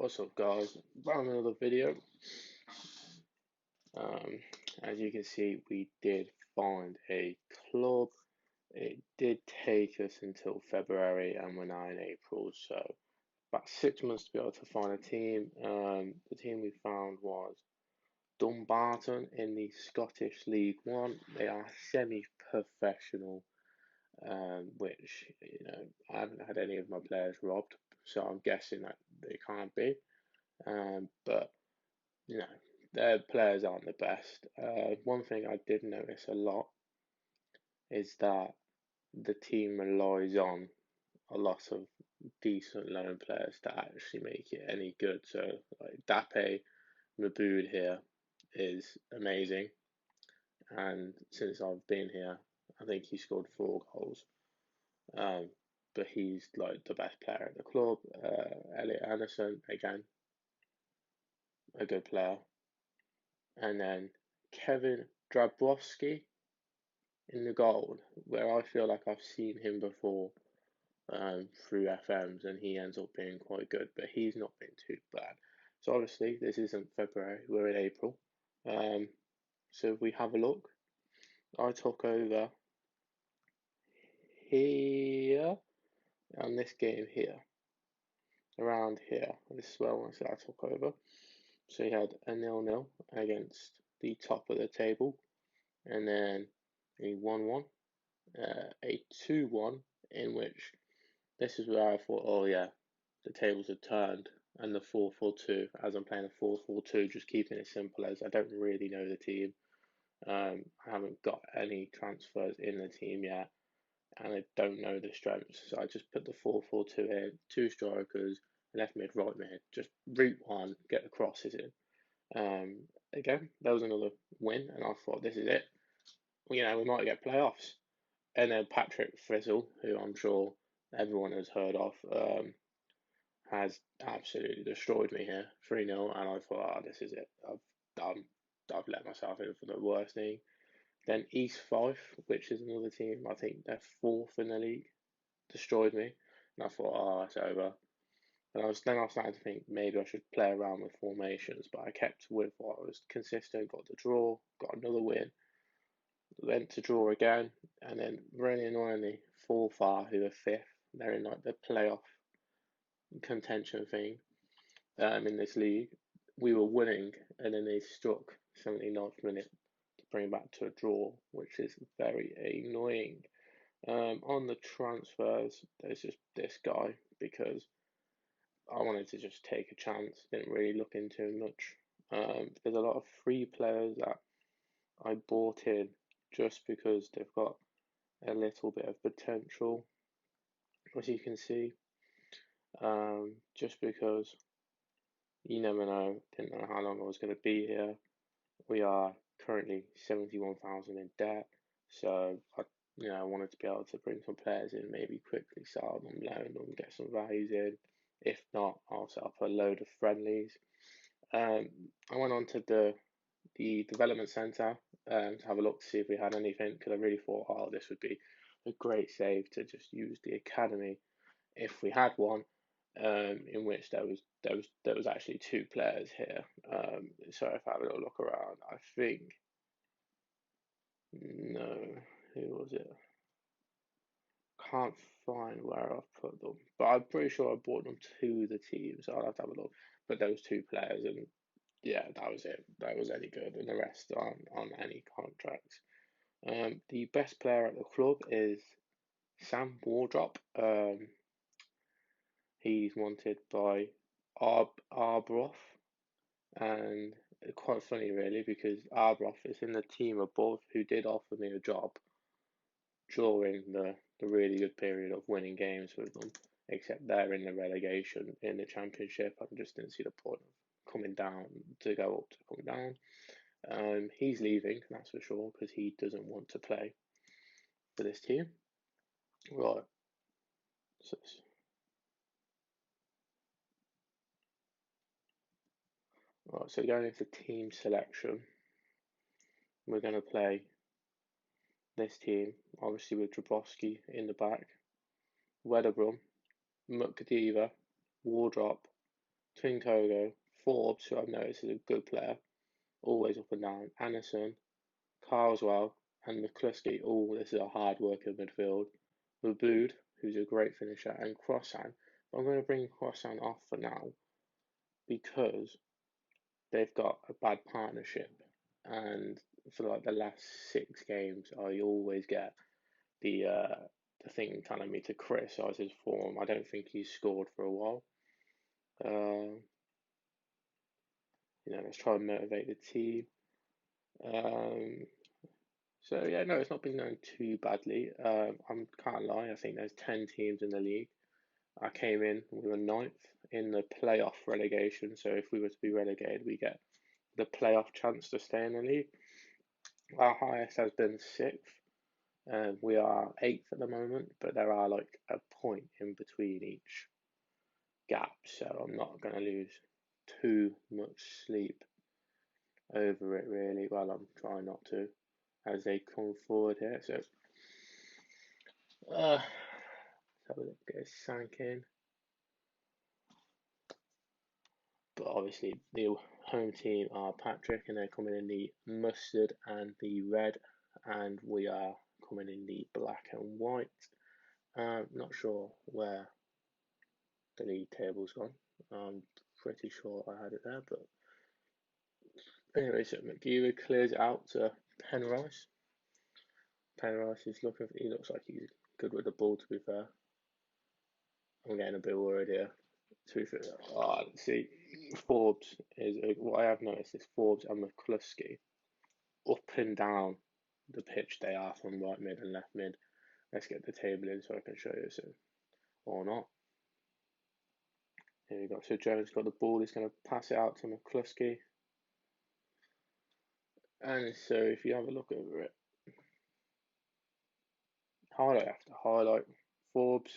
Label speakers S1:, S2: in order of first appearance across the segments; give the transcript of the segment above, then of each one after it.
S1: What's up, guys? Back with another video. As you can see, we did find a club. It did take us until February, and we're now in April, so about 6 months to be able to find a team. The team we found was Dumbarton in the Scottish League One. They are semi-professional, which I haven't had any of my players robbed, so I'm guessing that they can't be. But you know, their players aren't the best. One thing I did notice a lot is that the team relies on a lot of decent loan players to actually make it any good. So, like Dape Maboud here is amazing, and since I've been here, I think he scored 4 goals. Um, but he's like the best player at the club. Elliot Anderson, again, a good player. And then Kevin Drabowski in the goal, where I feel like I've seen him before through FMs, and he ends up being quite good, but he's not been too bad. So obviously this isn't February, we're in April. So if we have a look, I took over here and this game here, around here. This is where I want to say I took over. So he had a 0-0 against the top of the table, and then a 1-1, a 2-1, in which this is where I thought, oh yeah, the tables have turned, and the 4-4-2, as I'm playing a 4-4-2, just keeping it simple as I don't really know the team. I haven't got any transfers in the team yet, and I don't know the strengths, so I just put the 4-4-2 in, 2 strikers, left mid, right mid, just route one, get the crosses in. Again, that was another win, and I thought this is it. We might get playoffs. And then Patrick Frizzle, who I'm sure everyone has heard of, has absolutely destroyed me here, 3-0, and I thought, this is it. I've let myself in for the worst thing. Then East Fife, which is another team, I think they're 4th in the league, destroyed me, and I thought, it's over. And I was starting to think maybe I should play around with formations, but I kept with what I was consistent, got the draw, got another win, went to draw again, and then really annoyingly, Forfar, who are 5th, they're in like the playoff contention thing in this league. We were winning, and then they struck 79th minute to bring back to a draw, which is very annoying. On the transfers, there's just this guy because I wanted to just take a chance, didn't really look into him much. There's a lot of free players that I bought in just because they've got a little bit of potential, as you can see. Just because you never know, didn't know how long I was going to be here. We are currently 71,000 in debt, so I wanted to be able to bring some players in, maybe quickly sell them, loan them, get some values in. If not, I'll set up a load of friendlies. I went on to the development centre to have a look to see if we had anything, because I really thought, this would be a great save to just use the academy if we had one. In which there was actually 2 players here. So if I have a little look around, I think no, who was it? Can't find where I've put them, but I'm pretty sure I bought them to the team, so I'll have to have a look. But those 2 players, and yeah, that was it. That was any good, and the rest aren't on any contracts. The best player at the club is Sam Wardrop. He's wanted by Arbroath, and quite funny really because Arbroath is in the team above who did offer me a job during the really good period of winning games with them, except they're in the relegation in the championship. I just didn't see the point of coming down to go up to come down. He's leaving, that's for sure, because he doesn't want to play for this team. Right, so going into team selection, we're going to play this team, obviously with Drabowski in the back, Wedderbrum, Mukdiva, Wardrop, Twin Togo, Forbes, who I've noticed is a good player, always up and down. Anderson, Carswell, and McCluskey. Oh, this is a hard working midfield. Mabood, who's a great finisher, and Crossan. I'm going to bring Crossan off for now because they've got a bad partnership, and for like the last 6 games, I always get the thing telling me to criticise his form. I don't think he's scored for a while. Let's try and motivate the team. So yeah, no, it's not been going too badly. I can't lie. I think there's 10 teams in the league. I came in, we were 9th in the playoff relegation. So if we were to be relegated, we get the playoff chance to stay in the league. Our highest has been 6th. We are 8th at the moment, but there are like a point in between each gap, so I'm not going to lose too much sleep over it really. Well, I'm trying not to as they come forward here. So, let's have a look, get a sank in. But obviously, the home team are Patrick, and they're coming in the mustard and the red, and we are coming in the black and white. Not sure where the league table's gone. I'm pretty sure I had it there, but anyway, so McGeary clears it out to Penrice. Penrice is he looks like he's good with the ball, to be fair. I'm getting a bit worried here. To be fair, let's see. Forbes what I have noticed is Forbes and McCluskey up and down the pitch they are from right mid and left mid. Let's get the table in so I can show you so or not. Here we go. So Jones got the ball, he's going to pass it out to McCluskey. And so if you have a look over it, highlight after highlight, Forbes.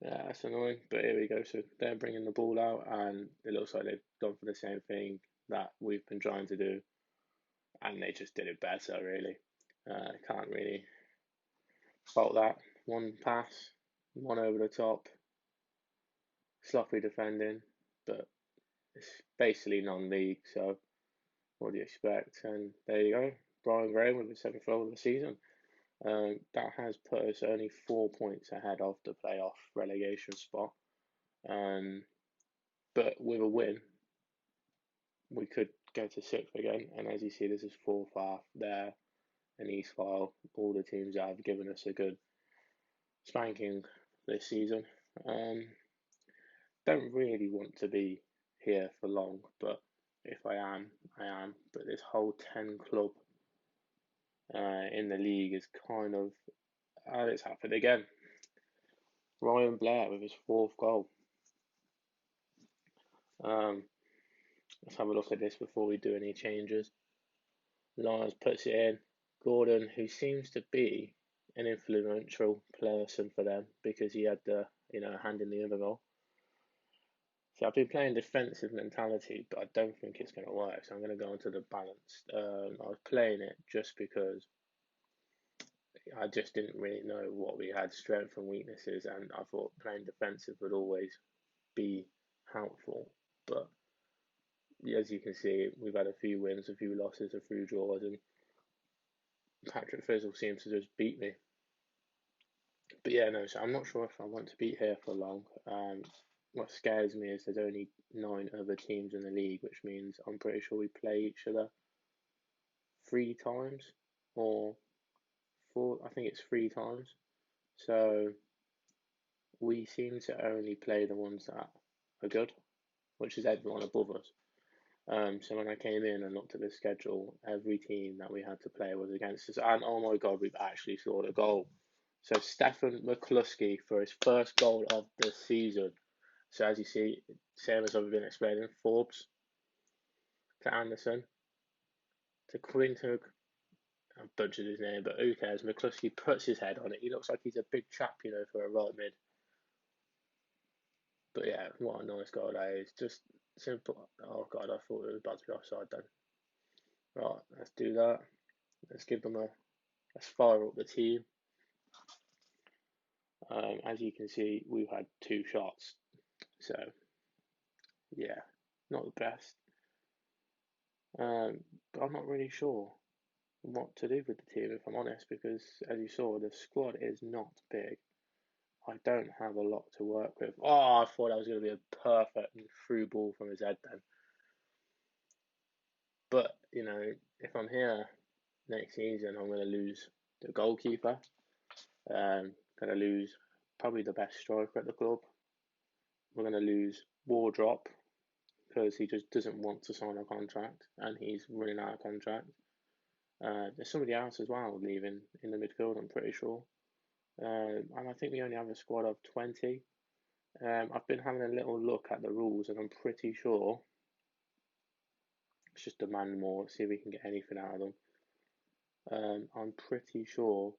S1: Yeah, that's annoying, but here we go. So they're bringing the ball out, and it looks like they've gone for the same thing that we've been trying to do, and they just did it better, really. Can't really fault that. One pass, one over the top, sloppy defending, but it's basically non-league, so what do you expect? And there you go, Brian Gray with the 7th goal of the season. That has put us only 4 points ahead of the playoff relegation spot. But with a win, we could go to 6th again. And as you see, this is 4th half there, and East File. All the teams that have given us a good spanking this season. Don't really want to be here for long, but if I am, I am. But this whole 10 club in the league is kind of, it's happened again. Ryan Blair with his 4th goal. Let's have a look at this before we do any changes. Lyons puts it in. Gordon, who seems to be an influential person for them because he had the hand in the other goal. So I've been playing defensive mentality, but I don't think it's going to work. So I'm going to go into the balanced. I was playing it just because I just didn't really know what we had, strengths and weaknesses, and I thought playing defensive would always be helpful. But as you can see, we've had a few wins, a few losses, a few draws, and Patrick Fizzle seems to just beat me. But yeah, no, so I'm not sure if I want to be here for long. What scares me is there's only 9 other teams in the league, which means I'm pretty sure we play each other 3 times or 4. I think it's 3 times. So we seem to only play the ones that are good, which is everyone above us. So when I came in and looked at the schedule, every team that we had to play was against us. And oh my God, we've actually scored a goal. So Stefan McCluskey for his first goal of the season. So as you see, same as I've been explaining, Forbes to Anderson to Quintug. I butchered his name, but who cares? McCluskey puts his head on it. He looks like he's a big chap, for a right mid. But yeah, what a nice goal that is. Just simple. Oh God, I thought it was about to be offside then. Right, let's do that. Let's give them let's fire up the team. As you can see, we've had 2 shots, so yeah, not the best. But I'm not really sure what to do with the team, if I'm honest, because as you saw, the squad is not big. I don't have a lot to work with. Oh, I thought that was going to be a perfect through ball from his head then. But, you know, if I'm here next season, I'm going to lose the goalkeeper. Going to lose probably the best striker at the club. We're going to lose Wardrop because he just doesn't want to sign a contract and he's running out of contract. There's somebody else as well leaving in the midfield, I'm pretty sure. And I think we only have a squad of 20. I've been having a little look at the rules and I'm pretty sure it's just demand more, see if we can get anything out of them. I'm pretty sure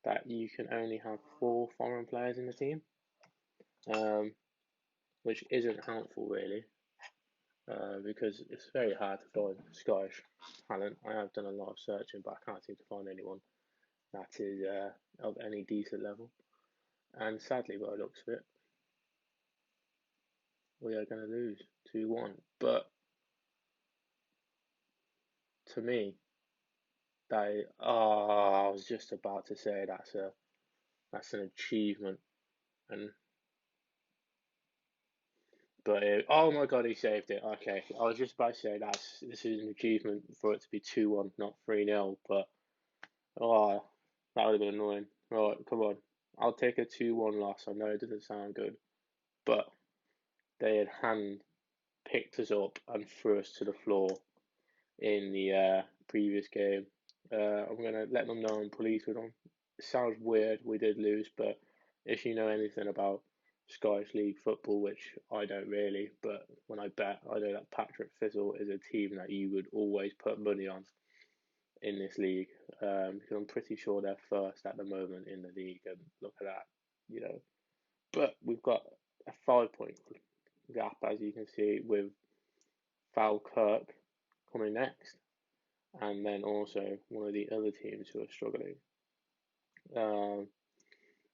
S1: that you can only have 4 foreign players in the team, which isn't helpful really, because it's very hard to find Scottish talent. I have done a lot of searching, but I can't seem to find anyone that is of any decent level. And sadly, by the looks of it, we are going to lose 2-1. But to me, I was just about to say that's an achievement, but oh my god, he saved it. Okay, I was just about to say this is an achievement for it to be 2-1, not 3-0. But oh, that would have been annoying. Right, come on, I'll take a 2-1 loss. I know it doesn't sound good, but they had hand picked us up and threw us to the floor in the previous game. I'm going to let them know I'm pleased with them. It sounds weird, we did lose, but if you know anything about Scottish League football, which I don't really, but when I bet, I know that Patrick Fizzle is a team that you would always put money on in this league, because I'm pretty sure they're first at the moment in the league, and look at that, you know. But we've got a 5-point gap, as you can see, with Falkirk coming next, and then also one of the other teams who are struggling. But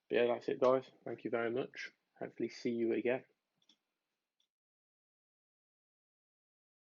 S1: yeah, that's it, guys. Thank you very much. Hopefully, see you again.